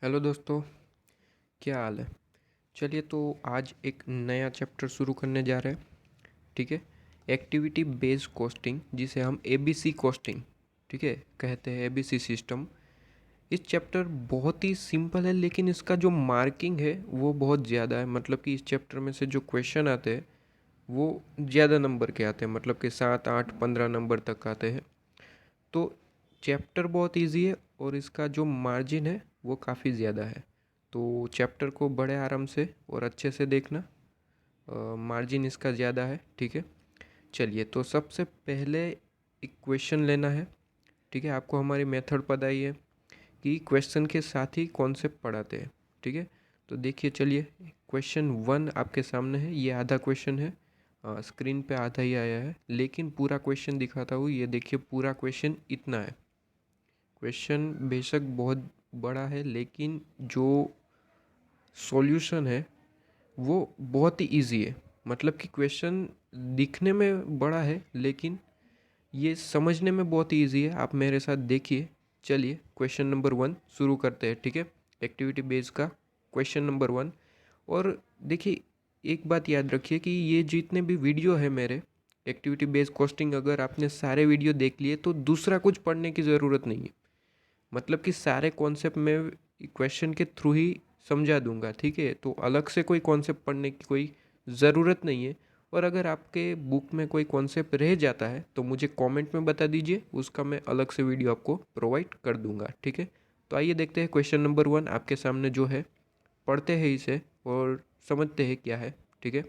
Hello दोस्तों, क्या हाल है। चलिए तो आज एक नया चैप्टर शुरू करने जा रहे हैं। ठीक है, एक्टिविटी बेस्ड कॉस्टिंग, जिसे हम एबीसी कॉस्टिंग ठीक है कहते हैं, एबीसी सिस्टम। इस चैप्टर बहुत ही सिंपल है, लेकिन इसका जो मार्किंग है वो बहुत ज़्यादा है। मतलब कि इस चैप्टर में से जो क्वेश्चन आते हैं वो ज़्यादा नंबर के आते हैं, मतलब कि 7, 8, 15 नंबर तक आते हैं। तो चैप्टर बहुत इजी है और इसका जो मार्जिन है वो काफ़ी ज़्यादा है। तो चैप्टर को बड़े आराम से और अच्छे से देखना। मार्जिन इसका ज़्यादा है। ठीक है, चलिए तो सबसे पहले एक क्वेश्चन लेना है। ठीक है, आपको हमारी मेथड पता ही है कि क्वेश्चन के साथ ही कॉन्सेप्ट पढ़ाते हैं। ठीक है, तो देखिए, चलिए क्वेश्चन 1 आपके सामने है। ये आधा क्वेश्चन है, स्क्रीन पे आधा ही आया है, लेकिन पूरा क्वेश्चन दिखाता हूँ। ये देखिए, पूरा क्वेश्चन इतना है। क्वेश्चन बेशक बहुत बड़ा है, लेकिन जो सॉल्यूशन है वो बहुत ही इजी है। मतलब कि क्वेश्चन दिखने में बड़ा है, लेकिन ये समझने में बहुत ही इजी है। आप मेरे साथ देखिए। चलिए क्वेश्चन नंबर 1 शुरू करते हैं। ठीक है, एक्टिविटी बेस का क्वेश्चन नंबर 1। और देखिए, एक बात याद रखिए कि ये जितने भी वीडियो है मेरे एक्टिविटी बेस्ड कॉस्टिंग, अगर आपने सारे वीडियो देख लिए तो दूसरा कुछ पढ़ने की ज़रूरत नहीं है। मतलब कि सारे कॉन्सेप्ट में क्वेश्चन के थ्रू ही समझा दूंगा। ठीक है, तो अलग से कोई कॉन्सेप्ट पढ़ने की कोई ज़रूरत नहीं है। और अगर आपके बुक में कोई कॉन्सेप्ट रह जाता है तो मुझे कमेंट में बता दीजिए, उसका मैं अलग से वीडियो आपको प्रोवाइड कर दूंगा। ठीक है, तो आइए देखते हैं क्वेश्चन नंबर 1 आपके सामने जो है। पढ़ते हैं इसे और समझते हैं क्या है। ठीक है,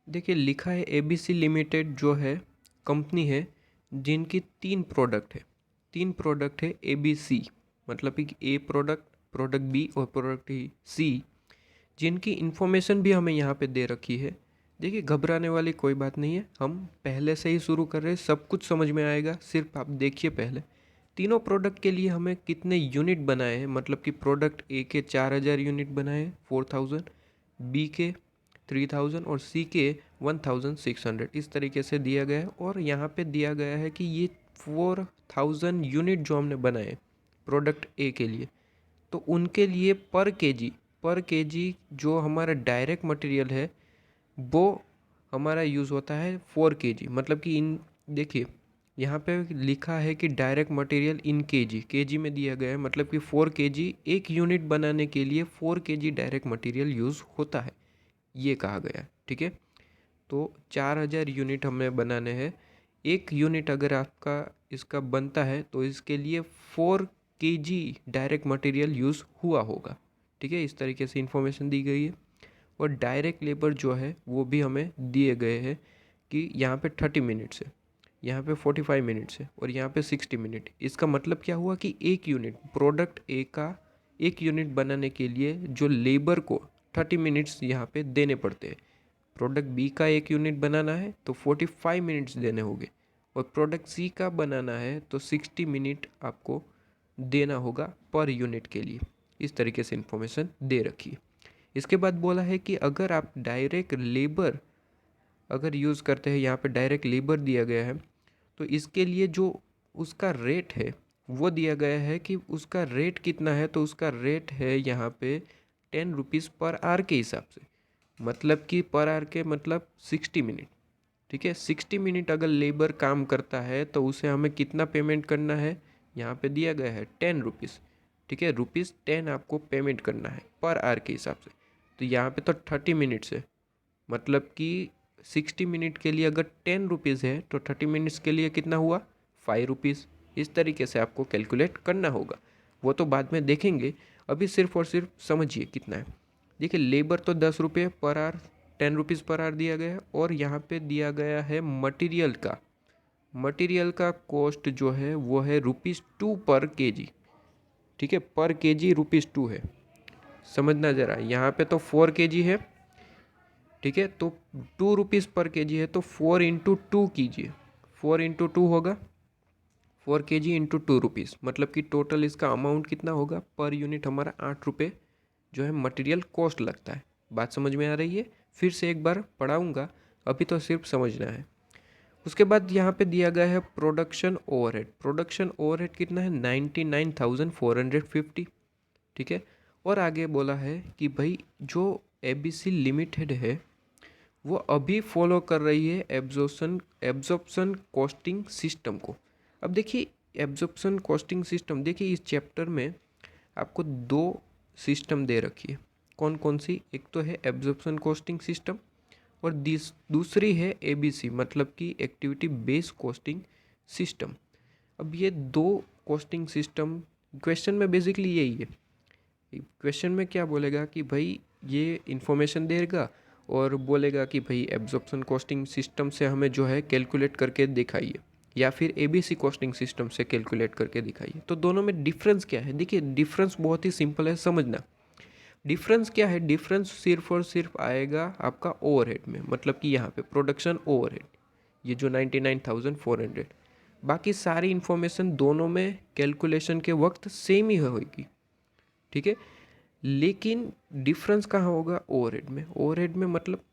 देखिए लिखा है एबीसी लिमिटेड जो है कंपनी है, जिनकी 3 प्रोडक्ट है। 3 प्रोडक्ट है एबीसी, मतलब कि ए प्रोडक्ट, प्रोडक्ट बी और प्रोडक्ट सी, जिनकी इन्फॉर्मेशन भी हमें यहाँ पे दे रखी है। देखिए, घबराने वाली कोई बात नहीं है, हम पहले से ही शुरू कर रहे हैं, सब कुछ समझ में आएगा। सिर्फ आप देखिए पहले तीनों प्रोडक्ट के लिए हमें कितने यूनिट बनाए हैं। मतलब कि प्रोडक्ट ए के 4000 यूनिट बनाए हैं, 4000, बी के 3000 और सी के 1600, इस तरीके से दिया गया है। और यहाँ पे दिया गया है कि ये 4000 यूनिट जो हमने बनाए प्रोडक्ट ए के लिए, तो उनके लिए पर केजी जो हमारा डायरेक्ट मटेरियल है वो हमारा यूज़ होता है 4 kg। मतलब कि इन देखिए, यहाँ पे लिखा है कि डायरेक्ट मटेरियल इन केजी में दिया गया है। मतलब कि 4 kg, एक यूनिट बनाने के लिए 4 kg डायरेक्ट मटेरियल यूज़ होता है, ये कहा गया है। ठीक है, तो 4000 यूनिट हमें बनाने हैं। एक यूनिट अगर आपका इसका बनता है तो इसके लिए 4 kg डायरेक्ट मटेरियल यूज़ हुआ होगा। ठीक है, इस तरीके से इन्फॉर्मेशन दी गई है। और डायरेक्ट लेबर जो है वो भी हमें दिए गए हैं कि यहाँ पे 30 मिनट्स है, यहाँ पे 45 मिनट्स है और यहाँ पे 60 मिनट। इसका मतलब क्या हुआ कि एक यूनिट प्रोडक्ट ए का एक यूनिट बनाने के लिए जो लेबर को 30 मिनट्स यहाँ पे देने पड़ते हैं। प्रोडक्ट बी का एक यूनिट बनाना है तो 45 मिनट्स देने होंगे, और प्रोडक्ट सी का बनाना है तो 60 मिनट आपको देना होगा पर यूनिट के लिए। इस तरीके से इन्फॉर्मेशन दे रखी है। इसके बाद बोला है कि अगर आप डायरेक्ट लेबर अगर यूज़ करते हैं, यहाँ पे डायरेक्ट लेबर दिया गया है, तो इसके लिए जो उसका रेट है वो दिया गया है कि उसका रेट कितना है। तो उसका रेट है यहाँ पे 10 रुपीज़ पर आवर के हिसाब से। मतलब कि पर आवर के मतलब 60 मिनट। ठीक है, 60 मिनट अगर लेबर काम करता है तो उसे हमें कितना पेमेंट करना है, यहाँ पे दिया गया है 10 रुपीज़। ठीक है, ₹10 आपको पेमेंट करना है पर आवर के हिसाब से। तो यहाँ पे तो 30 मिनट्स है, मतलब कि 60 मिनट के लिए अगर 10 रुपीज़ है तो 30 मिनट्स के लिए कितना हुआ, 5 रुपीज़। इस तरीके से आपको कैलकुलेट करना होगा, वो तो बाद में देखेंगे। अभी सिर्फ और सिर्फ समझिए कितना है। देखिए, लेबर तो 10 रुपये per hour, 10 rupees per hour दिया गया है। और यहाँ पे दिया गया है मटेरियल का कॉस्ट जो है वो है ₹2 पर केजी। ठीक है, पर केजी ₹2 है। समझना ज़रा, यहाँ पे तो 4 kg है। ठीक है, तो 2 रुपीज़ पर केजी है, तो 4 × 2 कीजिए, 4 × 2 होगा 4 kg × 2 रुपीज़। मतलब कि टोटल इसका अमाउंट कितना होगा पर यूनिट, हमारा 8 रुपये जो है मटेरियल कॉस्ट लगता है। बात समझ में आ रही है? फिर से एक बार पढ़ाऊँगा, अभी तो सिर्फ समझना है। उसके बाद यहाँ पे दिया गया है प्रोडक्शन ओवरहेड। प्रोडक्शन ओवरहेड कितना है, 99,450। ठीक है। और आगे बोला है कि भाई जो एबीसी लिमिटेड है वो अभी फॉलो कर रही है एब्जॉर्प्शन कॉस्टिंग सिस्टम को। अब देखिए एब्जॉर्प्शन कॉस्टिंग सिस्टम, देखिए इस चैप्टर में आपको दो सिस्टम दे रखी है। कौन कौन सी? एक तो है एब्जॉर्प्शन कॉस्टिंग सिस्टम और दूसरी है एबीसी, मतलब कि एक्टिविटी बेस्ड कॉस्टिंग सिस्टम। अब ये दो कॉस्टिंग सिस्टम क्वेश्चन में बेसिकली यही है। क्वेश्चन में क्या बोलेगा कि भाई ये इन्फॉर्मेशन देगा और बोलेगा कि भाई एब्जॉर्प्शन कॉस्टिंग सिस्टम से हमें जो है कैलकुलेट करके दिखाइए, या फिर एबीसी कॉस्टिंग सिस्टम से कैलकुलेट करके दिखाइए। तो दोनों में डिफरेंस क्या है? देखिए डिफरेंस बहुत ही सिंपल है समझना। डिफरेंस क्या है? डिफरेंस सिर्फ और सिर्फ आएगा आपका ओवरहेड में, मतलब कि यहाँ पे प्रोडक्शन ओवरहेड, ये जो 99,400, बाकी सारी इन्फॉर्मेशन दोनों में कैलकुलेशन के वक्त सेम ही होगी, ठीक है। लेकिन डिफरेंस कहाँ होगा? ओवरहेड में। ओवरहेड में मतलब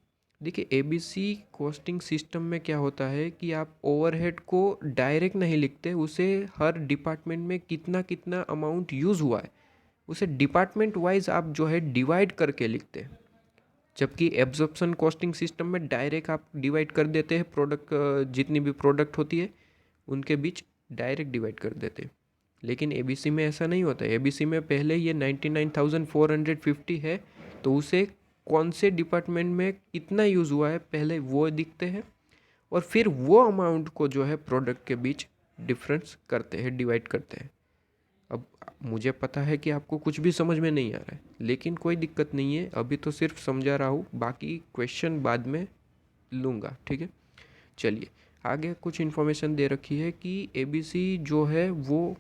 देखिए एबीसी कॉस्टिंग सिस्टम में क्या होता है कि आप ओवरहेड को डायरेक्ट नहीं लिखते, उसे हर डिपार्टमेंट में कितना कितना अमाउंट यूज़ हुआ है उसे डिपार्टमेंट वाइज आप जो है डिवाइड करके लिखते हैं। जबकि एब्जॉर्प्शन कॉस्टिंग सिस्टम में डायरेक्ट आप डिवाइड कर देते हैं, प्रोडक्ट जितनी भी प्रोडक्ट होती है उनके बीच डायरेक्ट डिवाइड कर देते हैं। लेकिन एबीसी में ऐसा नहीं होता है। एबीसी में पहले ये 99,450 है तो उसे कौन से डिपार्टमेंट में कितना यूज़ हुआ है पहले वो दिखते हैं, और फिर वो अमाउंट को जो है प्रोडक्ट के बीच डिफरेंस करते हैं, डिवाइड करते हैं। अब मुझे पता है कि आपको कुछ भी समझ में नहीं आ रहा है, लेकिन कोई दिक्कत नहीं है, अभी तो सिर्फ समझा रहा हूँ, बाकी क्वेश्चन बाद में लूँगा, ठीक है। चलिए आगे कुछ इन्फॉर्मेशन दे रखी है कि एबीसी जो है वो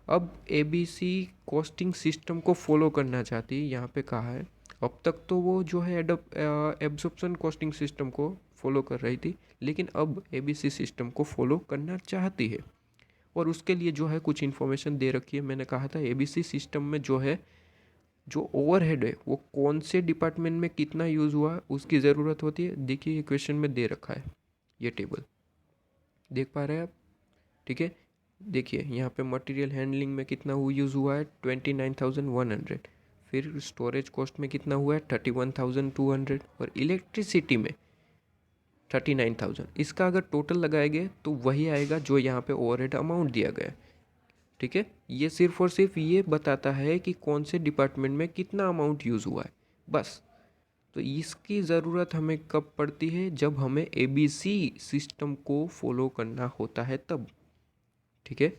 अब एबीसी कॉस्टिंग सिस्टम को फॉलो करना चाहती है। यहाँ पे कहा है अब तक तो वो जो है एब्जॉर्प्शन कॉस्टिंग सिस्टम को फॉलो कर रही थी, लेकिन अब एबीसी सिस्टम को फॉलो करना चाहती है। और उसके लिए जो है कुछ इन्फॉर्मेशन दे रखी है। मैंने कहा था एबीसी सिस्टम में जो है जो ओवरहेड है वो कौन से डिपार्टमेंट में कितना यूज़ हुआ उसकी ज़रूरत होती है। देखिए ये क्वेश्चन में दे रखा है, ये टेबल देख पा रहे हैं आप, ठीक है। देखिए यहाँ पे मटेरियल हैंडलिंग में कितना यूज़ हुआ है 29,100, फिर स्टोरेज कॉस्ट में कितना हुआ है 31,200, और इलेक्ट्रिसिटी में 39,000। इसका अगर टोटल लगाएंगे तो वही आएगा जो यहाँ पे ओवरहेड अमाउंट दिया गया है, ठीक है। ये सिर्फ और सिर्फ ये बताता है कि कौन से डिपार्टमेंट में कितना अमाउंट यूज़ हुआ है, बस। तो इसकी ज़रूरत हमें कब पड़ती है? जब हमें एबीसी सिस्टम को फॉलो करना होता है तब, ठीक है।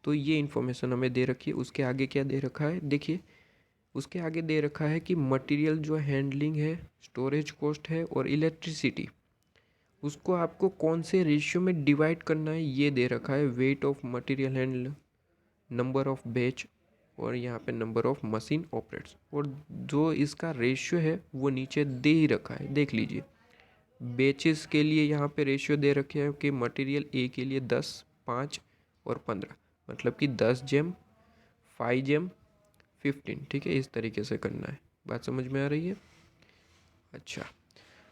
तो ये इन्फॉर्मेशन हमें दे रखी है। उसके आगे क्या दे रखा है देखिए, उसके आगे दे रखा है कि मटेरियल जो हैंडलिंग है, स्टोरेज कॉस्ट है और इलेक्ट्रिसिटी, उसको आपको कौन से रेशियो में डिवाइड करना है ये दे रखा है। Weight of material handle, number of batch, और यहाँ पे नंबर ऑफ मशीन ऑपरेट्स, और जो इसका रेशियो है वो नीचे दे ही रखा है, देख लीजिए। बेचेस के लिए यहाँ पे रेशियो दे रखे हैं कि मटेरियल ए के लिए 10, 5 और 15, मतलब कि 10 जेम, 5 जेम, 15, ठीक है। इस तरीके से करना है। बात समझ में आ रही है? अच्छा,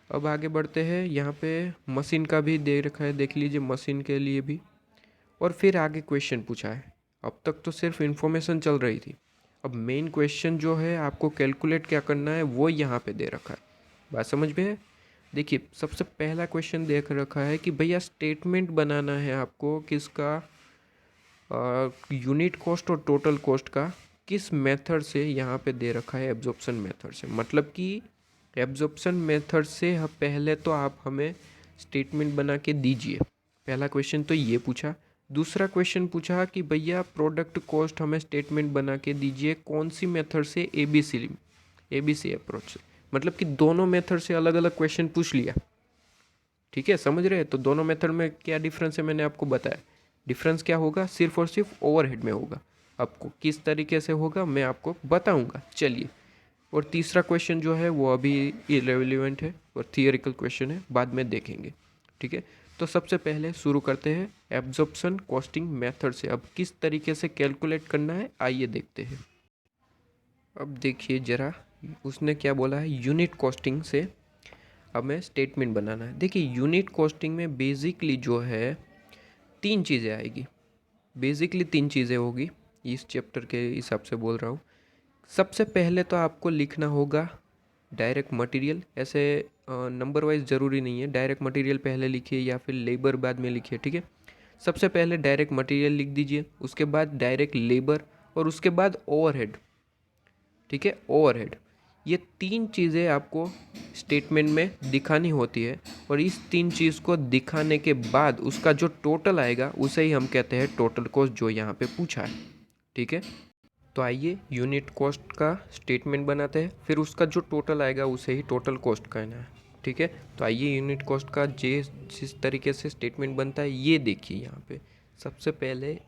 अब आगे बढ़ते हैं। यहाँ पे मशीन का भी दे रखा है, देख लीजिए मशीन के लिए भी। और फिर आगे क्वेश्चन पूछा है। अब तक तो सिर्फ इन्फॉर्मेशन चल रही थी, अब मेन क्वेश्चन जो है आपको कैलकुलेट क्या करना है वो यहाँ पे दे रखा है। बात समझ में है? देखिए सबसे पहला क्वेश्चन देख रखा है कि भैया स्टेटमेंट बनाना है आपको किसका, यूनिट कॉस्ट और टोटल कॉस्ट का, किस मेथड से यहाँ पे दे रखा है, एब्जॉर्प्शन मेथड से। मतलब कि एब्जॉर्प्शन मेथड से पहले तो आप हमें स्टेटमेंट बना के दीजिए। पहला क्वेश्चन तो ये पूछा। दूसरा क्वेश्चन पूछा कि भैया प्रोडक्ट कॉस्ट हमें स्टेटमेंट बना के दीजिए, कौन सी मेथड से, एबीसी अप्रोच से। मतलब कि दोनों मेथड से अलग अलग क्वेश्चन पूछ लिया, ठीक है। समझ रहे हैं? तो दोनों मेथड में क्या डिफरेंस है मैंने आपको बताया। डिफरेंस क्या होगा? सिर्फ और सिर्फ ओवरहेड में होगा। आपको किस तरीके से होगा मैं आपको बताऊंगा, चलिए। और तीसरा क्वेश्चन जो है वो अभी इरेलेवेंट है और थियोरिकल क्वेश्चन है, बाद में देखेंगे, ठीक है। तो सबसे पहले शुरू करते हैं एब्जॉर्प्शन कॉस्टिंग मेथड से। अब किस तरीके से कैलकुलेट करना है आइए देखते हैं। अब देखिए ज़रा, उसने क्या बोला है, यूनिट कॉस्टिंग से हमें स्टेटमेंट बनाना है। देखिए यूनिट कॉस्टिंग में बेसिकली जो है तीन चीज़ें आएगी, बेसिकली तीन चीज़ें होगी, इस चैप्टर के हिसाब से बोल रहा हूँ। सबसे पहले तो आपको लिखना होगा डायरेक्ट मटेरियल। ऐसे नंबर वाइज ज़रूरी नहीं है, डायरेक्ट मटेरियल पहले लिखिए या फिर लेबर बाद में लिखिए, ठीक है। सबसे पहले डायरेक्ट मटेरियल लिख दीजिए, उसके बाद डायरेक्ट लेबर और उसके बाद ओवरहेड, ठीक है। ओवरहेड, ये 3 चीज़ें आपको स्टेटमेंट में दिखानी होती है और इस 3 चीज़ को दिखाने के बाद उसका जो टोटल आएगा उसे ही हम कहते हैं टोटल कॉस्ट, जो यहाँ पे पूछा है, ठीक है। तो आइए यूनिट कॉस्ट का स्टेटमेंट बनाते हैं, फिर उसका जो टोटल आएगा उसे ही टोटल कॉस्ट कहना है, ठीक है। तो आइए यूनिट कॉस्ट का जिस तरीके से स्टेटमेंट बनता है ये देखिए यहाँ पे। सबसे पहले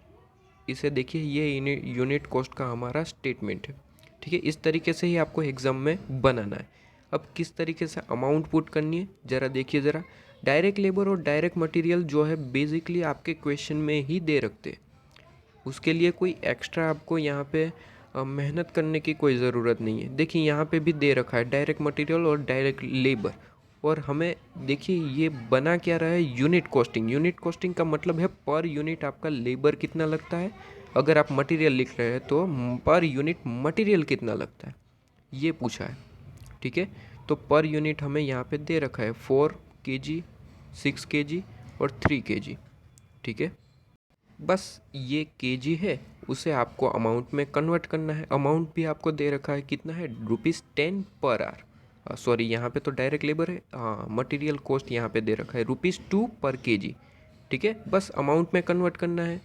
इसे देखिए, ये यूनिट कॉस्ट का हमारा स्टेटमेंट है, ठीक है। इस तरीके से ही आपको एग्ज़ाम में बनाना है। अब किस तरीके से अमाउंट पुट करनी है ज़रा देखिए ज़रा। डायरेक्ट लेबर और डायरेक्ट मटेरियल जो है बेसिकली आपके क्वेश्चन में ही दे रखते हैं, उसके लिए कोई एक्स्ट्रा आपको यहाँ पे मेहनत करने की कोई ज़रूरत नहीं है। देखिए यहाँ पे भी दे रखा है डायरेक्ट मटेरियल और डायरेक्ट लेबर, और हमें देखिए ये बना क्या रहा है, यूनिट कॉस्टिंग। यूनिट कॉस्टिंग का मतलब है पर यूनिट आपका लेबर कितना लगता है। अगर आप मटेरियल लिख रहे हैं तो पर यूनिट मटेरियल कितना लगता है, ये पूछा है, ठीक है। तो पर यूनिट हमें यहाँ पे दे रखा है 4 kg, 6 kg और 3 kg, ठीक है। बस ये केजी है, उसे आपको अमाउंट में कन्वर्ट करना है। अमाउंट भी आपको दे रखा है, कितना है, ₹10 पर आवर। सॉरी यहाँ पे तो डायरेक्ट लेबर है, हाँ मटेरियल कॉस्ट यहाँ पे दे रखा है ₹2 पर केजी, ठीक है। बस अमाउंट में कन्वर्ट करना है।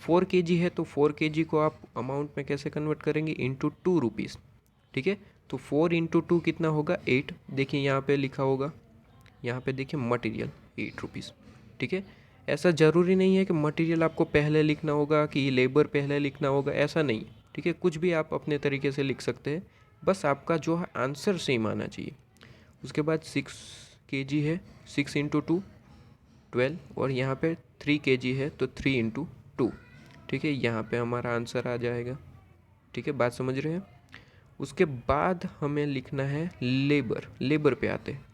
4 केजी है तो 4 केजी को आप अमाउंट में कैसे कन्वर्ट करेंगे, इंटू ₹2, ठीक है। तो 4 इंटू 2 कितना होगा, 8। देखिए यहाँ पे लिखा होगा, यहाँ पे देखिए मटेरियल ₹8, ठीक है। ऐसा ज़रूरी नहीं है कि मटेरियल आपको पहले लिखना होगा कि लेबर पहले लिखना होगा, ऐसा नहीं, ठीक है। कुछ भी आप अपने तरीके से लिख सकते हैं, बस आपका जो है आंसर सेम आना चाहिए। उसके बाद 6 kg है, 6 इंटू 2 12, और यहाँ पे 3 kg है तो 3 इंटू 2, ठीक है। यहाँ पे हमारा आंसर आ जाएगा, ठीक है। बात समझ रहे हैं। उसके बाद हमें लिखना है लेबर। लेबर पे आते हैं,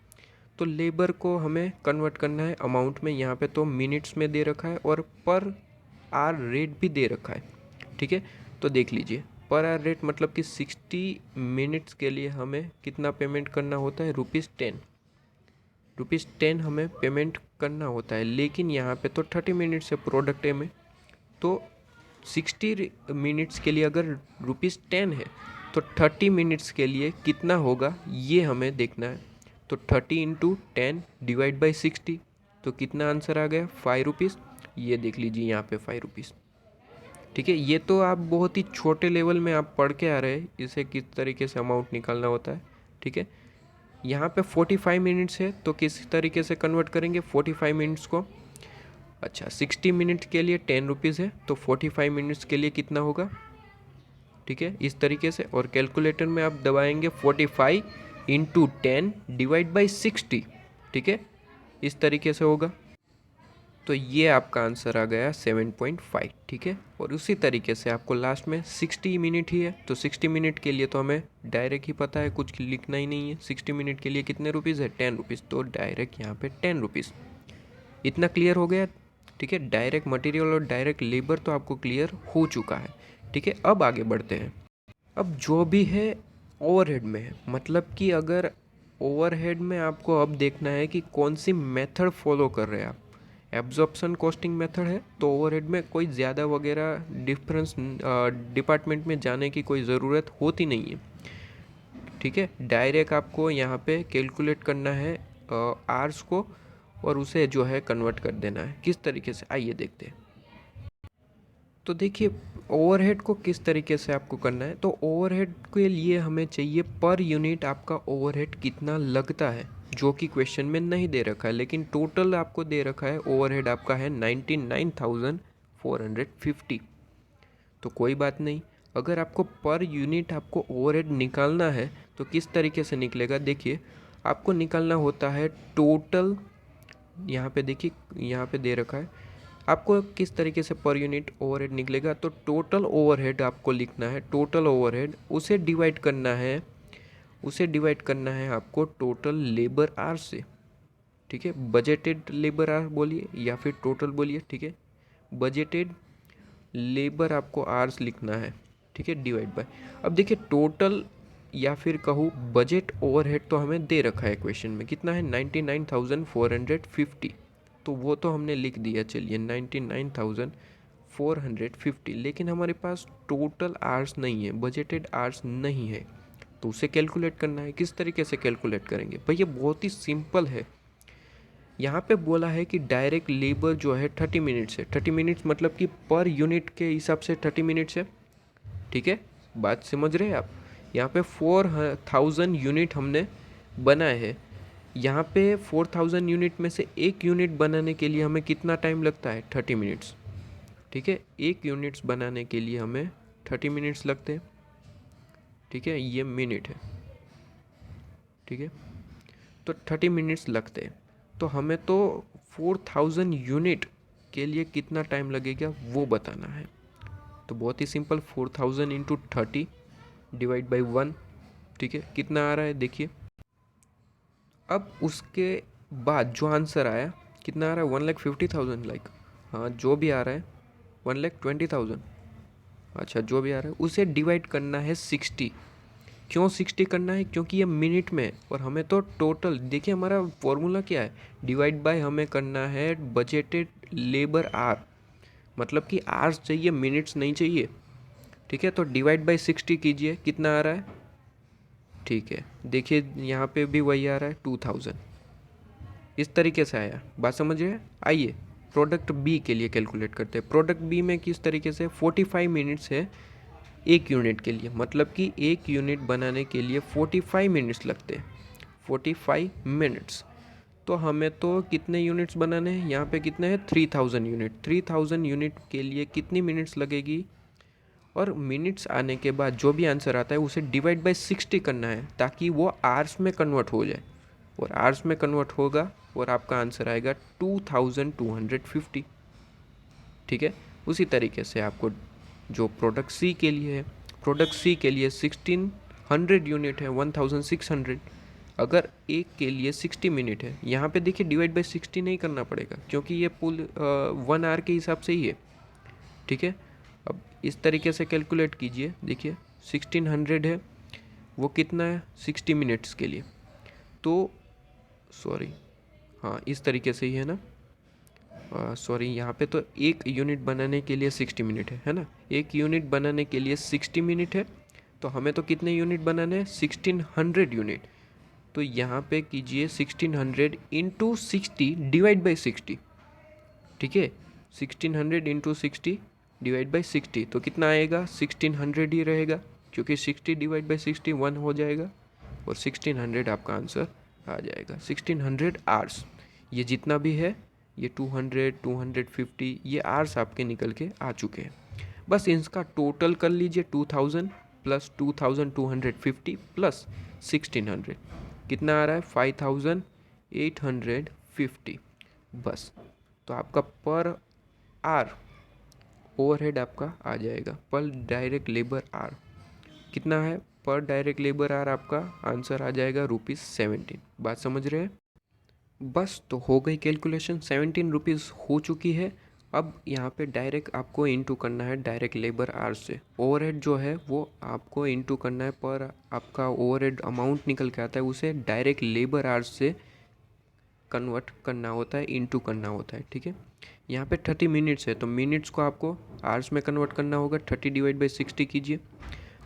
तो लेबर को हमें कन्वर्ट करना है अमाउंट में। यहाँ पे तो मिनट्स में दे रखा है और पर आवर रेट भी दे रखा है, ठीक है। तो देख लीजिए, पर आवर रेट मतलब कि 60 मिनट्स के लिए हमें कितना पेमेंट करना होता है, ₹10। ₹10 हमें पेमेंट करना होता है, लेकिन यहाँ पे तो 30 मिनट्स है प्रोडक्ट ए में, तो 60 मिनट्स के लिए अगर ₹10 है तो 30 मिनट्स के लिए कितना होगा ये हमें देखना है। तो 30 इंटू 10 डिवाइड बाई 60, तो कितना आंसर आ गया, ₹5। ये देख लीजिए यहाँ पे ₹5, ठीक है। ये तो आप बहुत ही छोटे लेवल में आप पढ़ के आ रहे हैं इसे किस तरीके से अमाउंट निकालना होता है, ठीक है। यहाँ पे 45 मिनट्स है तो किस तरीके से कन्वर्ट करेंगे 45 मिनट्स को। अच्छा 60 मिनट के लिए ₹10 है तो 45 मिनट्स के लिए कितना होगा, ठीक है, इस तरीके से। और कैलकुलेटर में आप दबाएंगे 45 इंटू 10 डिवाइड बाई 60, ठीक है, इस तरीके से होगा। तो ये आपका आंसर आ गया 7.5, ठीक है। और उसी तरीके से आपको लास्ट में 60 मिनट ही है तो 60 मिनट के लिए तो हमें डायरेक्ट ही पता है, कुछ लिखना ही नहीं है। 60 मिनट के लिए कितने रुपीज़ है, ₹10, तो डायरेक्ट यहाँ पे ₹10। इतना क्लियर हो गया, ठीक है। डायरेक्ट मटेरियल और डायरेक्ट लेबर तो आपको क्लियर हो चुका है, ठीक है। अब आगे बढ़ते हैं। अब जो भी है ओवरहेड में है, मतलब कि अगर ओवरहेड में आपको अब देखना है कि कौन सी मेथड फॉलो कर रहे हैं आप। एब्जॉर्प्शन कॉस्टिंग मेथड है तो ओवरहेड में कोई ज़्यादा वगैरह डिफरेंस डिपार्टमेंट में जाने की कोई ज़रूरत होती नहीं है, ठीक है। डायरेक्ट आपको यहाँ पे कैलकुलेट करना है आर्स को और उसे जो है कन्वर्ट कर देना है। किस तरीके से, आइए देखते हैं। तो देखिए ओवरहेड को किस तरीके से आपको करना है। तो ओवरहेड के लिए हमें चाहिए पर यूनिट आपका ओवरहेड कितना लगता है, जो कि क्वेश्चन में नहीं दे रखा है, लेकिन टोटल आपको दे रखा है ओवरहेड आपका है 99,450। तो कोई बात नहीं, अगर आपको पर यूनिट आपको ओवरहेड निकालना है तो किस तरीके से निकलेगा, देखिए आपको निकालना होता है टोटल। यहाँ पे देखिए, यहाँ पे दे रखा है आपको किस तरीके से पर यूनिट ओवरहेड निकलेगा। तो टोटल ओवरहेड आपको लिखना है, टोटल ओवरहेड उसे डिवाइड करना है, उसे डिवाइड करना है आपको टोटल लेबर आवर से, ठीक है। बजटेड लेबर आवर बोलिए या फिर टोटल बोलिए, ठीक है। बजटेड लेबर आपको आवर्स लिखना है, ठीक है, डिवाइड बाय। अब देखिए टोटल या फिर कहूँ बजट ओवरहेड तो हमें दे रखा है क्वेश्चन में, कितना है 99,450, तो वो तो हमने लिख दिया, चलिए 99,450, लेकिन हमारे पास टोटल आवर्स नहीं है, बजटेड आवर्स नहीं है, तो उसे कैलकुलेट करना है। किस तरीके से कैलकुलेट करेंगे भैया? बहुत ही सिंपल है। यहाँ पे बोला है कि डायरेक्ट लेबर जो है 30 मिनट्स है, 30 मिनट्स मतलब कि पर यूनिट के हिसाब से 30 मिनट्स है, ठीक है, बात समझ रहे हैं आप? यहाँ पे 4000 यूनिट हमने बनाए हैं। यहाँ पे 4000 यूनिट में से एक यूनिट बनाने के लिए हमें कितना टाइम लगता है? 30 मिनट्स, ठीक है, एक यूनिट्स बनाने के लिए हमें 30 मिनट्स लगते हैं, ठीक है, ये मिनट है, ठीक है, तो 30 मिनट्स लगते हैं। तो हमें तो 4000 यूनिट के लिए कितना टाइम लगेगा वो बताना है। तो बहुत ही सिंपल, 4000 इंटू 30 डिवाइड बाई 1, ठीक है, कितना आ रहा है देखिए। अब उसके बाद जो आंसर आया कितना आ रहा है? 1,50,000, लाइक, हाँ जो भी आ रहा है 1,20,000, अच्छा जो भी आ रहा है उसे डिवाइड करना है 60। क्यों 60 करना है? क्योंकि ये मिनट में है और हमें तो टोटल, देखिए हमारा फॉर्मूला क्या है, डिवाइड बाय हमें करना है बजटेड लेबर आर, मतलब कि आवर्स चाहिए, मिनट्स नहीं चाहिए, ठीक है। तो डिवाइड बाय 60 कीजिए, कितना आ रहा है? ठीक है, देखिए यहाँ पे भी वही आ रहा है 2000, इस तरीके से आया, बात समझिए। आइए प्रोडक्ट बी के लिए कैलकुलेट करते हैं। प्रोडक्ट बी में किस तरीके से 45 मिनट्स है एक यूनिट के लिए, मतलब कि एक यूनिट बनाने के लिए 45 मिनट्स लगते हैं, 45 मिनट्स। तो हमें तो कितने यूनिट्स बनाने हैं? यहाँ पे कितने हैं? 3000 यूनिट। 3000 यूनिट के लिए कितनी मिनट्स लगेगी? और मिनट्स आने के बाद जो भी आंसर आता है उसे डिवाइड बाय 60 करना है, ताकि वो आवर्स में कन्वर्ट हो जाए, और आवर्स में कन्वर्ट होगा और आपका आंसर आएगा 2250, ठीक है। उसी तरीके से आपको जो प्रोडक्ट सी के लिए है, प्रोडक्ट सी के लिए 1600 यूनिट है, 1600, अगर एक के लिए 60 मिनट है, यहाँ पे देखिए डिवाइड बाय 60 नहीं करना पड़ेगा, क्योंकि ये पुल 1 आवर के हिसाब से ही है, ठीक है। अब इस तरीके से कैलकुलेट कीजिए, देखिए 1600 है, वो कितना है 60 मिनट्स के लिए, तो सॉरी, हाँ इस तरीके से ही है ना, सॉरी यहाँ पे तो एक यूनिट बनाने के लिए 60 मिनट है ना, एक यूनिट बनाने के लिए 60 मिनट है, तो हमें तो कितने यूनिट बनाने हैं? 1600 यूनिट। तो यहाँ पे कीजिए 1600 इंटू 60 डिवाइड बाई 60, ठीक है, 1600 इंटू 60 डिवाइड बाई 60, तो कितना आएगा? 1600 ही रहेगा, क्योंकि 60 डिवाइड बाई 60 1 हो जाएगा, और 1600 आपका आंसर आ जाएगा। 1600 आवर्स, ये जितना भी है, ये 200 250 ये आवर्स आपके निकल के आ चुके हैं। बस इसका टोटल कर लीजिए, 2000 प्लस 2250 प्लस 1600, कितना आ रहा है? 5850, बस। तो आपका पर आर ओवरहेड आपका आ जाएगा, पर डायरेक्ट लेबर आर कितना है? पर डायरेक्ट लेबर आर आपका आंसर आ जाएगा ₹17। बात समझ रहे हैं? बस तो हो गई कैलकुलेशन, 17 रुपीज़ हो चुकी है। अब यहाँ पे डायरेक्ट आपको इनटू करना है डायरेक्ट लेबर आर से, ओवरहेड जो है वो आपको इनटू करना है, पर आपका ओवरहेड अमाउंट निकल के आता है उसे डायरेक्ट लेबर आर से कन्वर्ट करना होता है, इनटू करना होता है, ठीक है। यहाँ पे 30 मिनट्स है, तो मिनट्स को आपको आवर्स में कन्वर्ट करना होगा, 30 डिवाइड बाई 60 कीजिए,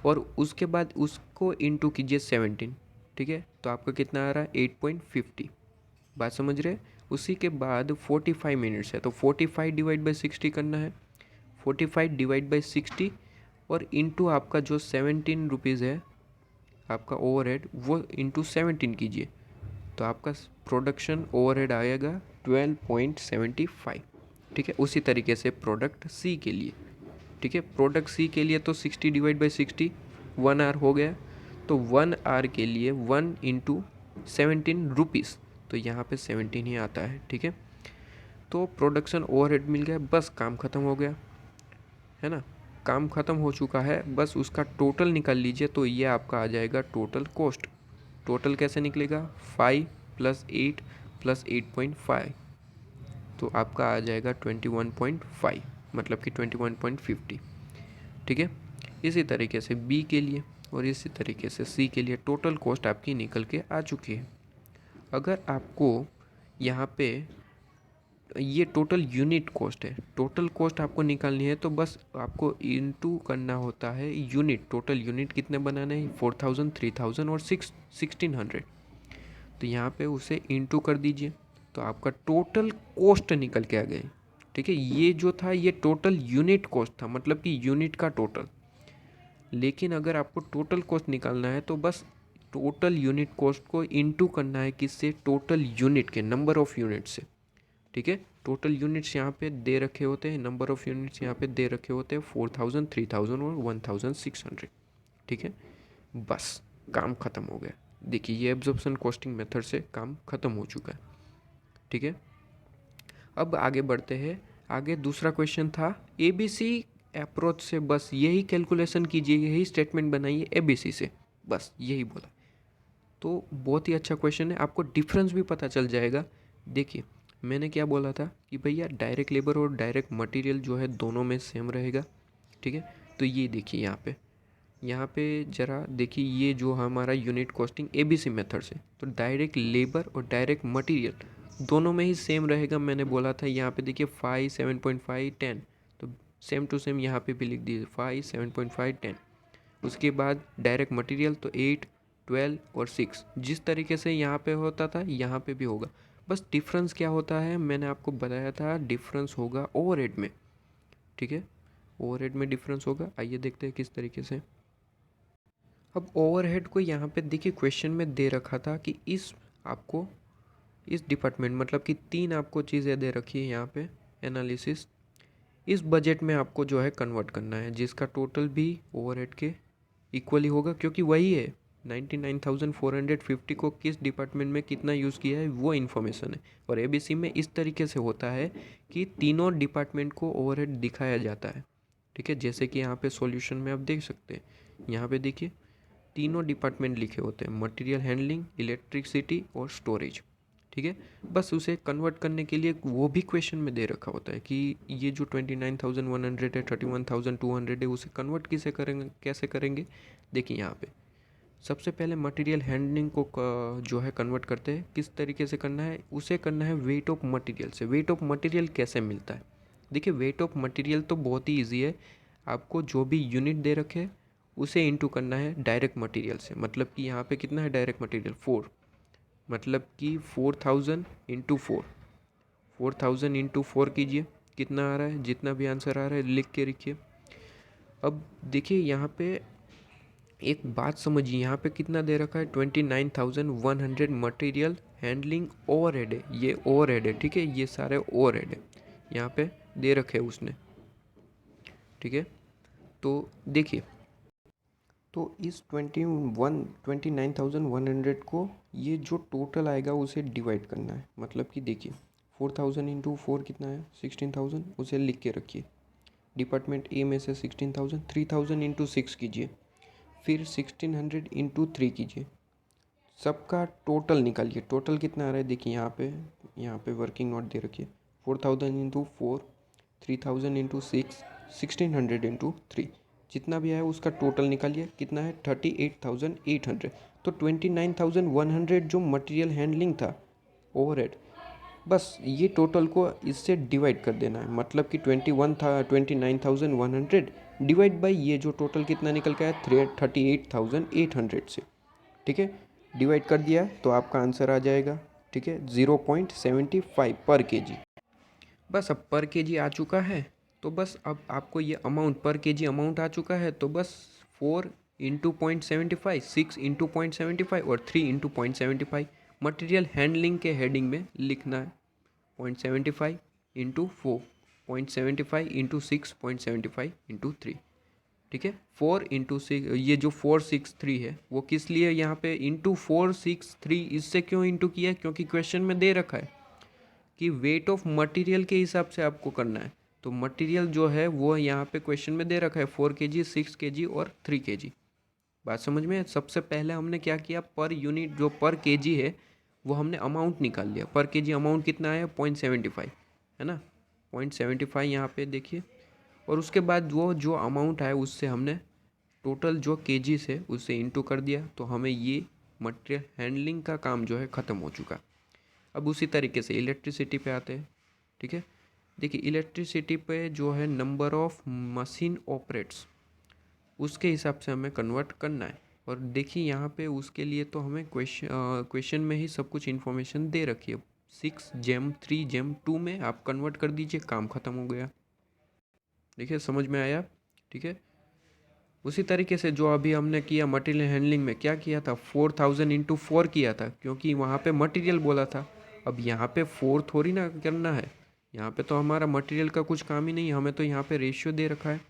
और उसके बाद उसको इनटू कीजिए 17, ठीक है, तो आपका कितना आ रहा है? 8.50। बात समझ रहे हैं? उसी के बाद 45 मिनट्स है, तो 45 डिवाइड बाई 60 करना है, 45 डिवाइड बाई 60 और इनटू आपका जो 17 रुपीज़ है आपका ओवरहेड, वो इनटू 17 कीजिए, तो आपका प्रोडक्शन ओवरहेड आएगा 12.75, ठीक है। उसी तरीके से प्रोडक्ट सी के लिए, ठीक है, प्रोडक्ट सी के लिए तो 60 डिवाइड बाई 60 1 आवर हो गया, तो 1 आवर के लिए 1 इंटू 17 रुपीज़, तो यहाँ पे 17 ही आता है, ठीक है। तो प्रोडक्शन ओवरहेड मिल गया, बस काम ख़त्म हो गया, है ना, काम ख़त्म हो चुका है, बस उसका टोटल निकाल लीजिए, तो ये आपका आ जाएगा टोटल कॉस्ट। टोटल कैसे निकलेगा? 5 प्लस 8 प्लस 8.5, तो आपका आ जाएगा 21.5, मतलब कि 21.50, ठीक है। इसी तरीके से बी के लिए और इसी तरीके से सी के लिए टोटल कॉस्ट आपकी निकल के आ चुकी है। अगर आपको यहाँ पे ये टोटल यूनिट कॉस्ट है, टोटल कॉस्ट आपको निकालनी है तो बस आपको इनटू करना होता है यूनिट। टोटल यूनिट कितने बनाने हैं, 4000, 3000 और 1600। तो यहाँ पे उसे इनटू कर दीजिए तो आपका टोटल कॉस्ट निकल के आ गई। ठीक है, ये जो था ये टोटल यूनिट कॉस्ट था, मतलब कि यूनिट का टोटल। लेकिन अगर आपको टोटल कॉस्ट निकालना है तो बस टोटल यूनिट कॉस्ट को इनटू करना है किससे, टोटल यूनिट के नंबर ऑफ यूनिट से। ठीक है, टोटल यूनिट्स यहाँ पे दे रखे होते हैं, नंबर ऑफ यूनिट्स यहाँ पे दे रखे होते हैं 4000, 3000 और 1600। ठीक है, बस काम ख़त्म हो गया। देखिए ये एब्जॉर्प्शन कॉस्टिंग मेथड से काम ख़त्म हो चुका है। ठीक है, अब आगे बढ़ते हैं। आगे दूसरा क्वेश्चन था एबीसी अप्रोच से बस यही कैलकुलेशन कीजिए, यही स्टेटमेंट बनाइए एबीसी से, बस यही बोला। तो बहुत ही अच्छा क्वेश्चन है, आपको डिफरेंस भी पता चल जाएगा। देखिए मैंने क्या बोला था कि भैया डायरेक्ट लेबर और डायरेक्ट मटेरियल जो है दोनों में सेम रहेगा। ठीक है, तो ये देखिए यहाँ पे ज़रा देखिए, ये जो हमारा यूनिट कॉस्टिंग एबीसी मेथड से, तो डायरेक्ट लेबर और डायरेक्ट मटेरियल दोनों में ही सेम रहेगा। मैंने बोला था यहाँ पे देखिए 5, 7.5, 10, तो सेम टू सेम यहाँ पे भी लिख दीजिए 5, 7.5, 10। उसके बाद डायरेक्ट मटेरियल तो 8, 12 और 6, जिस तरीके से यहाँ पे होता था यहाँ पे भी होगा। बस डिफरेंस क्या होता है, मैंने आपको बताया था, डिफरेंस होगा ओवरहेड में। ठीक है, ओवरहेड में डिफरेंस होगा। आइए देखते हैं किस तरीके से। अब ओवरहेड को यहाँ पे देखिए क्वेश्चन में दे रखा था कि आपको इस डिपार्टमेंट, मतलब कि 3 आपको चीज़ें दे रखी है यहाँ पे एनालिसिस, इस बजट में आपको जो है कन्वर्ट करना है, जिसका टोटल भी ओवरहेड के इक्वली होगा, क्योंकि वही है 99,450 को किस डिपार्टमेंट में कितना यूज़ किया है वो इन्फॉर्मेशन है। और एबीसी में इस तरीके से होता है कि तीनों डिपार्टमेंट को ओवरहेड दिखाया जाता है। ठीक है, जैसे कि यहाँ पे सॉल्यूशन में आप देख सकते हैं, यहाँ पे देखिए तीनों डिपार्टमेंट लिखे होते हैं, मटेरियल हैंडलिंग, इलेक्ट्रिसिटी और स्टोरेज। ठीक है, बस उसे कन्वर्ट करने के लिए वो भी क्वेश्चन में दे रखा होता है कि ये जो 29,100 है, 31,200 है, उसे कन्वर्ट कैसे करेंगे। देखिए यहाँ पे सबसे पहले मटेरियल हैंडलिंग को जो है कन्वर्ट करते हैं, किस तरीके से करना है, उसे करना है वेट ऑफ मटेरियल से। वेट ऑफ मटेरियल कैसे मिलता है, देखिए वेट ऑफ मटेरियल तो बहुत ही ईजी है, आपको जो भी यूनिट दे रखे उसे इनटू करना है डायरेक्ट मटेरियल से। मतलब कि यहाँ पे कितना है डायरेक्ट मटेरियल 4, मतलब कि 4000 इंटू 4, 4000 इंटू 4 कीजिए, कितना आ रहा है, जितना भी आंसर आ रहा है लिख के रखिए। अब देखिए यहाँ पे एक बात समझिए, यहाँ पे कितना दे रखा है 29,100 मटेरियल हैंडलिंग ओवरहेड है, ये ओवरहेड है। ठीक है, ये सारे ओवरहेड है यहाँ पे दे रखे हैं उसने। ठीक है, तो देखिए, तो इस 29,100 को ये जो टोटल आएगा उसे डिवाइड करना है। मतलब कि देखिए 4000 इंटू 4 कितना है 16,000, उसे लिख के रखिए। डिपार्टमेंट ए में से 16,000, 3000 इंटू 6 कीजिए, फिर 1600 इंटू 3 कीजिए, सबका टोटल निकालिए। टोटल कितना आ रहा है देखिए यहाँ पे वर्किंग नोट दे रखिए 4000 इंटू 4, 3000 इंटू 6, 1600 इंटू 3, जितना भी आया उसका टोटल निकालिए, कितना है 38,800। तो 29,100 जो मटेरियल हैंडलिंग था ओवरहेड, बस ये टोटल को इससे डिवाइड कर देना है। मतलब कि 29,100 डिवाइड बाई ये जो टोटल कितना निकल के आया 38,800 से। ठीक है, डिवाइड कर दिया तो आपका आंसर आ जाएगा। ठीक है, 0.75 पर केजी। बस अब पर केजी आ चुका है, तो बस अब आपको ये अमाउंट पर केजी अमाउंट आ चुका है, तो बस 4 इंटू 0.75, 6 इंटू 0.75 और 3 इंटू 0.75 मटीरियल हैंडलिंग के हेडिंग में लिखना है। 0.75 इंटू 4, 0.75 इंटू 6, 0.75 इंटू 3। ठीक है, 4 इंटू 6, ये जो 463 है वो किस लिए यहाँ पे इंटू 463 इससे क्यों इंटू किया, क्योंकि क्वेश्चन में दे रखा है कि वेट ऑफ मटेरियल के हिसाब से आपको करना है। तो मटेरियल जो है वो यहाँ पे क्वेश्चन में दे रखा है 4 kg, 6 kg और 3 kg। बात समझ में। सबसे पहले हमने क्या किया, पर यूनिट जो पर केजी है वो हमने अमाउंट निकाल लिया। पर केजी अमाउंट कितना आया 0.75 है ना, 0.75 यहाँ पे देखिए। और उसके बाद वो जो अमाउंट आया उससे हमने टोटल जो केजीस है उससे इंटू कर दिया, तो हमें ये मटेरियल हैंडलिंग का काम जो है ख़त्म हो चुका। अब उसी तरीके से इलेक्ट्रिसिटी पे आते हैं। ठीक है, देखिए इलेक्ट्रिसिटी पे जो है नंबर ऑफ मशीन ऑपरेट्स, उसके हिसाब से हमें कन्वर्ट करना है। और देखिए यहाँ पे उसके लिए तो हमें क्वेश्चन में ही सब कुछ इन्फॉर्मेशन दे रखी है। 6 जेम 3 जेम 2 में आप कन्वर्ट कर दीजिए, काम ख़त्म हो गया। देखिए समझ में आया। ठीक है, उसी तरीके से जो अभी हमने किया मटेरियल हैंडलिंग में, क्या किया था, 4000 इंटू 4 किया था, क्योंकि वहाँ पे मटेरियल बोला था। अब यहाँ पे 4 थोड़ी ना करना है, यहाँ पे तो हमारा मटेरियल का कुछ काम ही नहीं, हमें तो यहाँ पे रेशियो दे रखा है।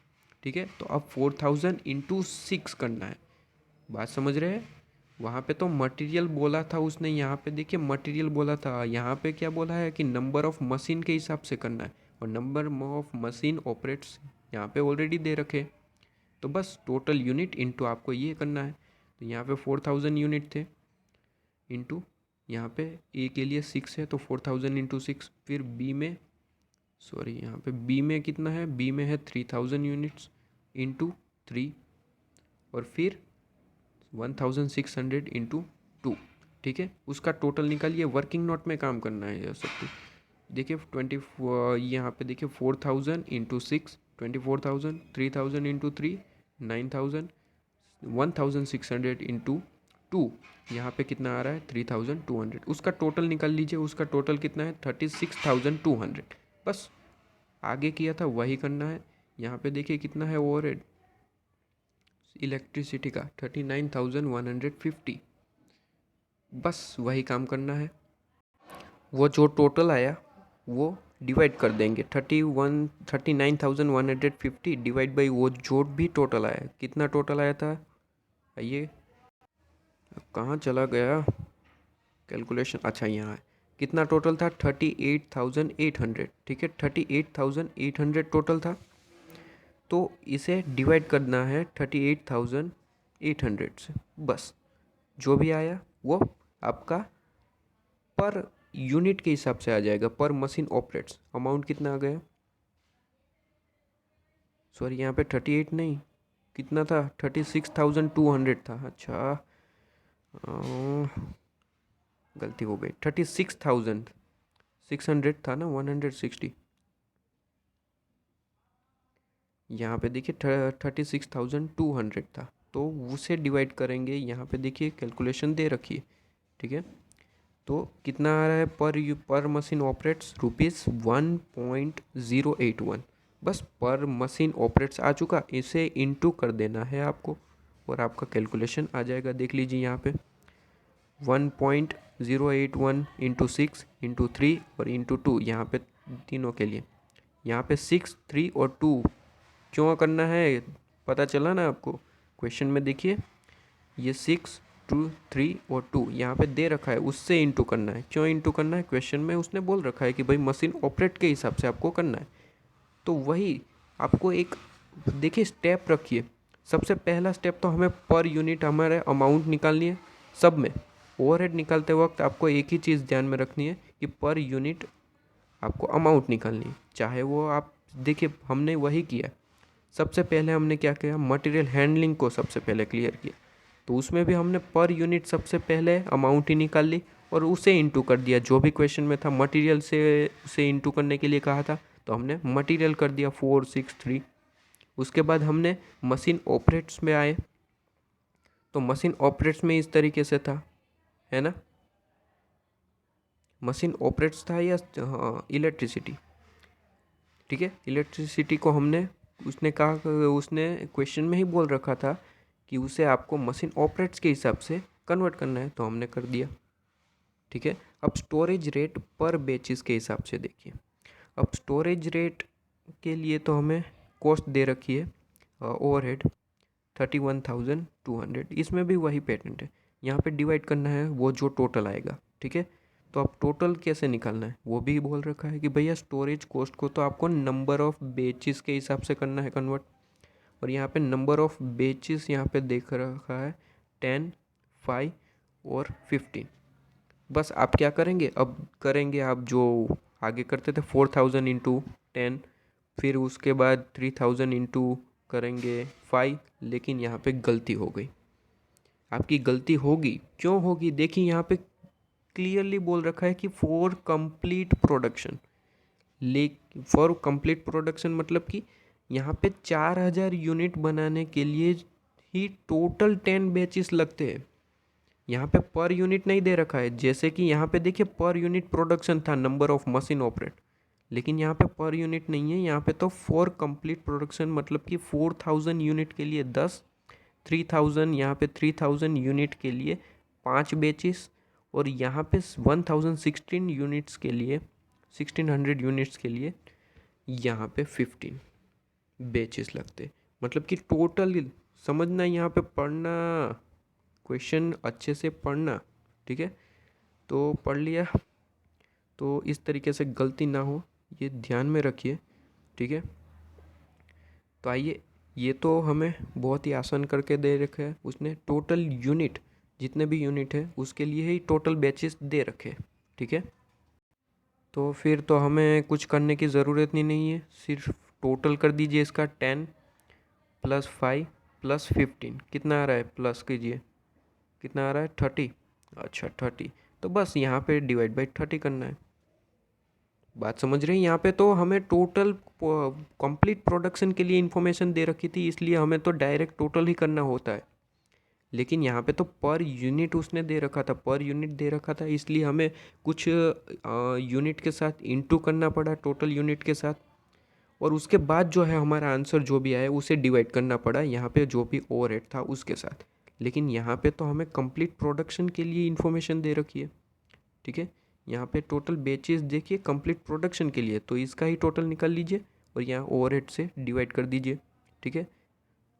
ठीक है, तो अब 4000 इंटू 6 करना है। बात समझ रहे हैं, वहाँ पे तो मटेरियल बोला था उसने, यहाँ पे देखिए मटेरियल बोला था, यहाँ पे क्या बोला है कि नंबर ऑफ मशीन के हिसाब से करना है, और नंबर ऑफ मशीन ऑपरेट्स यहाँ पे ऑलरेडी दे रखे। तो बस टोटल यूनिट इंटू आपको ये करना है। तो यहाँ पे 4000 यूनिट थे, इंटू यहाँ पे ए के लिए 6 है, तो 4000 इंटू 6। फिर बी में, सॉरी यहाँ पे बी में कितना है, बी में है 3000 यूनिट्स इंटू 3, और फिर 1600 इंटू 2। ठीक है, उसका टोटल निकालिए, वर्किंग नोट में काम करना है यह सब कुछ। देखिए यहाँ पे देखिए 4000 इंटू 6 24,000, 3000 इंटू 3 9000, 1600 इंटू 2, यहाँ पे कितना आ रहा है 3200। उसका टोटल निकाल लीजिए, उसका टोटल कितना है 36,200। बस आगे किया था वही करना है। यहाँ पे देखिए कितना है ओवरहेड इलेक्ट्रिसिटी का 39,150। बस वही काम करना है। वो जो टोटल आया वो डिवाइड कर देंगे, 39,150 डिवाइड बाई वो जो भी टोटल आया। कितना टोटल आया था, ये कहाँ चला गया कैलकुलेशन, अच्छा यहाँ है। कितना टोटल था 38,800। ठीक है, 38,800 टोटल था। तो इसे डिवाइड करना है 38,800 से। बस जो भी आया वो आपका पर यूनिट के हिसाब से आ जाएगा, पर मशीन ऑपरेट्स। अमाउंट कितना आ गया, सॉरी यहाँ पे 38 नहीं, कितना था 36,200 था। अच्छा गलती हो गई, 36,600 था ना, 160। यहाँ पे देखिए 36,200 था, तो उसे डिवाइड करेंगे। यहाँ पे देखिए कैलकुलेशन दे रखी है। ठीक है, तो कितना आ रहा है पर मशीन ऑपरेट्स ₹1.081। बस पर मशीन ऑपरेट्स आ चुका, इसे इंटू कर देना है आपको और आपका कैलकुलेशन आ जाएगा। देख लीजिए यहाँ पे 1.081 इंटू 6 इंटू 3 और इंटू 2, यहाँ पे तीनों के लिए। यहाँ पे 6, 3 और 2 क्यों करना है, पता चला ना आपको। क्वेश्चन में देखिए ये 6, 2, 3 और 2 यहाँ पे दे रखा है, उससे इंटू करना है। क्यों इंटू करना है, क्वेश्चन में उसने बोल रखा है कि भाई मशीन ऑपरेट के हिसाब से आपको करना है। तो वही आपको एक देखिए स्टेप रखिए। सबसे पहला स्टेप तो हमें पर यूनिट हमारे अमाउंट निकालनी है। सब में ओवरहेड निकालते वक्त आपको एक ही चीज़ ध्यान में रखनी है कि पर यूनिट आपको अमाउंट निकालनी है। चाहे वो आप देखिए, हमने वही किया। सबसे पहले हमने क्या किया, मटेरियल हैंडलिंग को सबसे पहले क्लियर किया। तो उसमें भी हमने पर यूनिट सबसे पहले अमाउंट ही निकाल ली और उसे इंटू कर दिया। जो भी क्वेश्चन में था मटेरियल से उसे इंटू करने के लिए कहा था, तो हमने मटेरियल कर दिया 463। उसके बाद हमने मशीन ऑपरेट्स में आए, तो मशीन ऑपरेट्स में इस तरीके से था, है ना। मशीन ऑपरेट्स था या इलेक्ट्रिसिटी। ठीक है, इलेक्ट्रिसिटी को हमने, उसने कहा, उसने क्वेश्चन में ही बोल रखा था कि उसे आपको मशीन ऑपरेट्स के हिसाब से कन्वर्ट करना है, तो हमने कर दिया। ठीक है, अब स्टोरेज रेट पर बेचिस के हिसाब से देखिए। अब स्टोरेज रेट के लिए तो हमें कॉस्ट दे रखी है ओवरहेड 31,200। इसमें भी वही पैटर्न है, यहाँ पे डिवाइड करना है वो जो टोटल आएगा। ठीक है, तो अब टोटल कैसे निकालना है वो भी बोल रखा है कि भैया स्टोरेज कॉस्ट को तो आपको नंबर ऑफ़ बेचिस के हिसाब से करना है कन्वर्ट। और यहाँ पे नंबर ऑफ़ बेचिस यहाँ पे देख रखा है 10, 5 और 15। बस आप क्या करेंगे, अब करेंगे आप जो आगे करते थे 4000 इंटू 10, फिर उसके बाद 3000 इंटू करेंगे 5, लेकिन यहाँ पे गलती हो गई। आपकी गलती होगी, क्यों होगी? देखिए यहाँ पे क्लियरली बोल रखा है कि for complete production. For complete production मतलब कि यहाँ पे 4000 यूनिट बनाने के लिए ही टोटल 10 बैचेस लगते हैं। यहाँ पे पर यूनिट नहीं दे रखा है, जैसे कि यहाँ पे देखिए पर यूनिट प्रोडक्शन था, नंबर ऑफ मशीन ऑपरेट, लेकिन यहाँ पे पर यूनिट नहीं है। यहाँ पे तो फॉर कंप्लीट प्रोडक्शन मतलब कि 4000 यूनिट के लिए 10, 3000 यहाँ पे 3000 यूनिट के लिए 5 बैचेस, और यहाँ पे 1016 यूनिट्स के लिए 1600 यूनिट्स के लिए यहाँ पे 15 बैचेस लगते। मतलब कि टोटल समझना, यहाँ पे पढ़ना, क्वेश्चन अच्छे से पढ़ना, ठीक है? तो पढ़ लिया तो इस तरीके से गलती ना हो, ये ध्यान में रखिए, ठीक है? तो आइए, ये तो हमें बहुत ही आसान करके दे रखा है उसने। टोटल यूनिट, जितने भी यूनिट है उसके लिए ही टोटल बैचेस दे रखे, ठीक है? तो फिर तो हमें कुछ करने की ज़रूरत नहीं है, सिर्फ टोटल कर दीजिए इसका। 10 + 5 + 15 कितना आ रहा है? प्लस कीजिए, कितना आ रहा है? 30। अच्छा 30, तो बस यहाँ पे डिवाइड बाई 30 करना है। बात समझ रहे हैं? यहाँ पे तो हमें टोटल कंप्लीट प्रोडक्शन के लिए इन्फॉर्मेशन दे रखी थी, इसलिए हमें तो डायरेक्ट टोटल ही करना होता है। लेकिन यहाँ पे तो पर यूनिट उसने दे रखा था, पर यूनिट दे रखा था, इसलिए हमें कुछ यूनिट के साथ इनटू करना पड़ा, टोटल यूनिट के साथ, और उसके बाद जो है हमारा आंसर जो भी आया उसे डिवाइड करना पड़ा यहाँ पे जो भी ओवरहेड था उसके साथ। लेकिन यहाँ पे तो हमें कंप्लीट प्रोडक्शन के लिए इन्फॉर्मेशन दे रखी है, ठीक है? यहाँ पे टोटल बैचेस देखिए कंप्लीट प्रोडक्शन के लिए, तो इसका ही टोटल निकाल लीजिए और यहाँ ओवरहेड से डिवाइड कर दीजिए, ठीक है?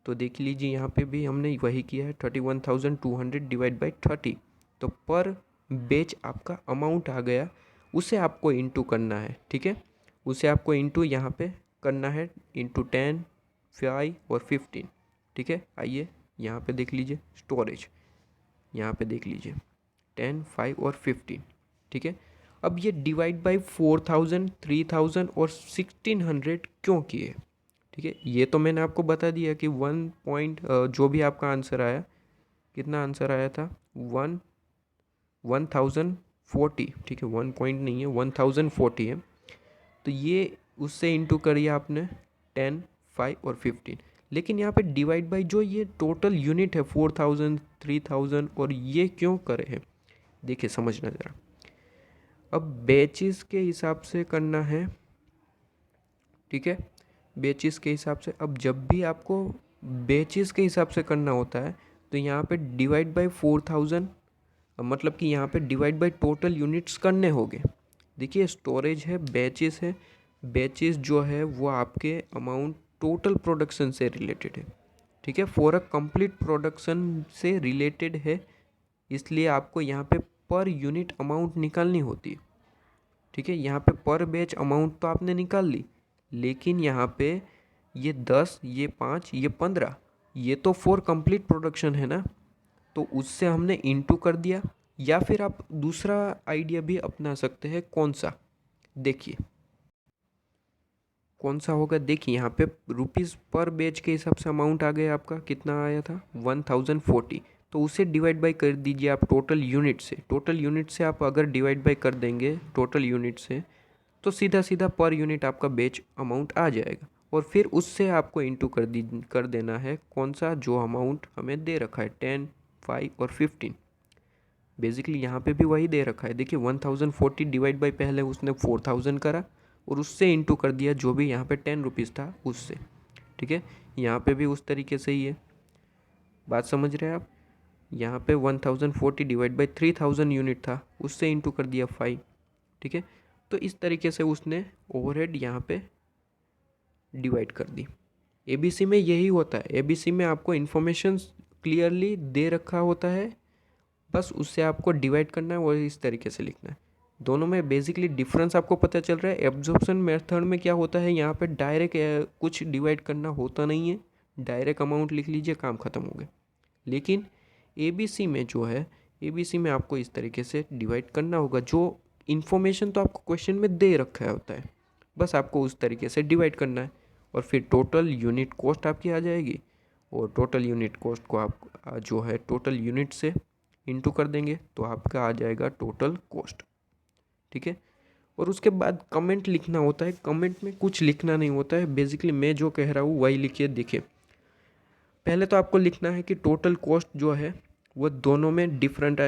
तो देख लीजिए यहाँ पे भी हमने वही किया है, 31,200 डिवाइड बाई 30। तो पर बैच आपका अमाउंट आ गया, उसे आपको इंटू करना है, ठीक है? उसे आपको इंटू यहाँ पे करना है, इंटू 10, 5 और 15, ठीक है? आइए यहाँ पे देख लीजिए स्टोरेज, यहाँ पे देख लीजिए 10, 5 और 15, ठीक है? अब ये डिवाइड बाई 4000, 3000 और 1600 क्यों किए, ठीक है? ये तो मैंने आपको बता दिया कि 1 पॉइंट जो भी आपका आंसर आया, कितना आंसर आया था? 1040, ठीक है? 1 पॉइंट नहीं है, 1040 है। तो ये उससे इंटू करिए आपने 10, 5 और 15। लेकिन यहाँ पे डिवाइड बाई जो ये टोटल यूनिट है 4000, 3000 और ये क्यों करे हैं, देखिए समझना ज़रा। अब बैचेस के हिसाब से करना है, ठीक है? बैचेस के हिसाब से। अब जब भी आपको बैचेस के हिसाब से करना होता है तो यहाँ पे डिवाइड बाई 4000, मतलब कि यहाँ पे डिवाइड बाई टोटल यूनिट्स करने होंगे। देखिए स्टोरेज है, बैचेस है, बैचेस जो है वो आपके अमाउंट टोटल प्रोडक्शन से रिलेटेड है, ठीक है? फॉर अ कंप्लीट प्रोडक्शन से रिलेटेड है, इसलिए आपको यहाँ पे पर यूनिट अमाउंट निकालनी होती है, ठीक है? यहाँ पे पर बैच अमाउंट तो आपने निकाल ली, लेकिन यहाँ पे ये 10, ये 5, ये 15, ये तो फॉर कंप्लीट प्रोडक्शन है ना, तो उससे हमने इंटू कर दिया। या फिर आप दूसरा आइडिया भी अपना सकते हैं, कौन सा? देखिए कौन सा होगा। देखिए यहाँ पे रुपीज़ पर बैच के हिसाब से अमाउंट आ गया आपका, कितना आया था? 1040। तो उसे डिवाइड बाई कर दीजिए आप टोटल यूनिट से। टोटल यूनिट से आप अगर डिवाइड बाई कर देंगे टोटल यूनिट से, तो सीधा सीधा पर यूनिट आपका बैच अमाउंट आ जाएगा, और फिर उससे आपको इंटू कर देना है कौन सा, जो अमाउंट हमें दे रखा है 10, 5 और 15। बेसिकली यहाँ पे भी वही दे रखा है। देखिए 1040 डिवाइड बाई पहले उसने 4000 करा और उससे इंटू कर दिया जो भी यहाँ पे 10 रुपीज़ था उससे, ठीक है? यहाँ पे भी उस तरीके से ही है, बात समझ रहे हैं आप? यहाँ पे 1040 डिवाइड बाई 3000 यूनिट था, उससे इंटू कर दिया 5, ठीक है? तो इस तरीके से उसने ओवरहेड यहाँ पे डिवाइड कर दी। एबीसी में यही होता है, एबीसी में आपको इन्फॉर्मेशन क्लियरली दे रखा होता है, बस उससे आपको डिवाइड करना है और इस तरीके से लिखना है। दोनों में बेसिकली डिफरेंस आपको पता चल रहा है। एब्जॉर्प्शन मेथड में क्या होता है, यहाँ पे डायरेक्ट कुछ डिवाइड करना होता नहीं है, डायरेक्ट अमाउंट लिख लीजिए, काम ख़त्म हो गया। लेकिन एबीसी में जो है, एबीसी में आपको इस तरीके से डिवाइड करना होगा। जो इन्फॉर्मेशन तो आपको क्वेश्चन में दे रखा होता है, बस आपको उस तरीके से डिवाइड करना है और फिर टोटल यूनिट कॉस्ट आपकी आ जाएगी, और टोटल यूनिट कॉस्ट को आप जो है टोटल यूनिट से इंटू कर देंगे तो आपका आ जाएगा टोटल कॉस्ट। ठीक है, और उसके बाद कमेंट लिखना होता है। कमेंट में कुछ लिखना नहीं होता है, बेसिकली मैं जो कह रहा हूँ वही लिखिए। देखिए, पहले तो आपको लिखना है कि टोटल कॉस्ट जो है वो दोनों में डिफरेंट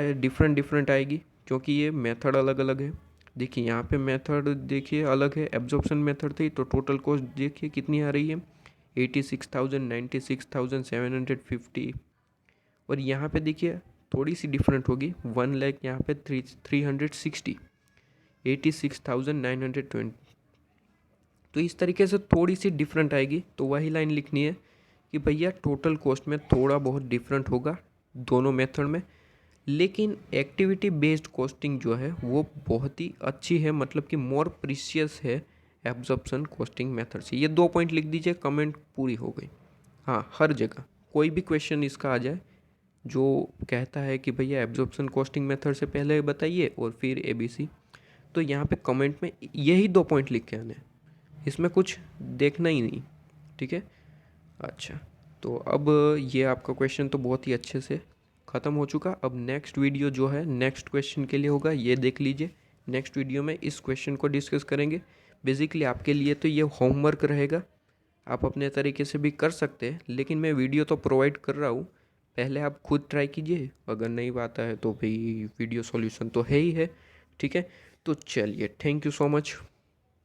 आएगी, क्योंकि ये मेथड अलग अलग है। देखिए यहाँ पे मेथड देखिए अलग है, एब्जॉर्प्शन मेथड थी तो टोटल कॉस्ट देखिए कितनी आ रही है, 86,000, 96,750। और यहाँ पे देखिए थोड़ी सी डिफरेंट होगी, 1 लाख यहाँ पे 360, 86,920। तो इस तरीके से थोड़ी सी डिफरेंट आएगी, तो वही लाइन लिखनी है कि भैया टोटल कॉस्ट में थोड़ा बहुत डिफरेंट होगा दोनों मेथड में, लेकिन एक्टिविटी बेस्ड कॉस्टिंग जो है वो बहुत ही अच्छी है, मतलब कि मोर प्रीशियस है एब्जॉर्प्शन कॉस्टिंग मेथड से। ये 2 पॉइंट लिख दीजिए, कमेंट पूरी हो गई। हाँ, हर जगह कोई भी क्वेश्चन इसका आ जाए जो कहता है कि भैया एब्जॉर्प्शन कॉस्टिंग मेथड से पहले बताइए और फिर ABC, तो यहाँ पे कमेंट में यही 2 पॉइंट लिख के आने, इसमें कुछ देखना ही नहीं। ठीक है, अच्छा, तो अब ये आपका क्वेश्चन तो बहुत ही अच्छे से ख़त्म हो चुका। अब नेक्स्ट वीडियो जो है नेक्स्ट क्वेश्चन के लिए होगा, ये देख लीजिए। नेक्स्ट वीडियो में इस क्वेश्चन को डिस्कस करेंगे। बेसिकली आपके लिए तो ये होमवर्क रहेगा, आप अपने तरीके से भी कर सकते हैं, लेकिन मैं वीडियो तो प्रोवाइड कर रहा हूँ, पहले आप खुद ट्राई कीजिए। अगर नहीं आता है तो भाई वीडियो सॉल्यूशन तो है ही है। ठीक है, तो चलिए, थैंक यू सो मच।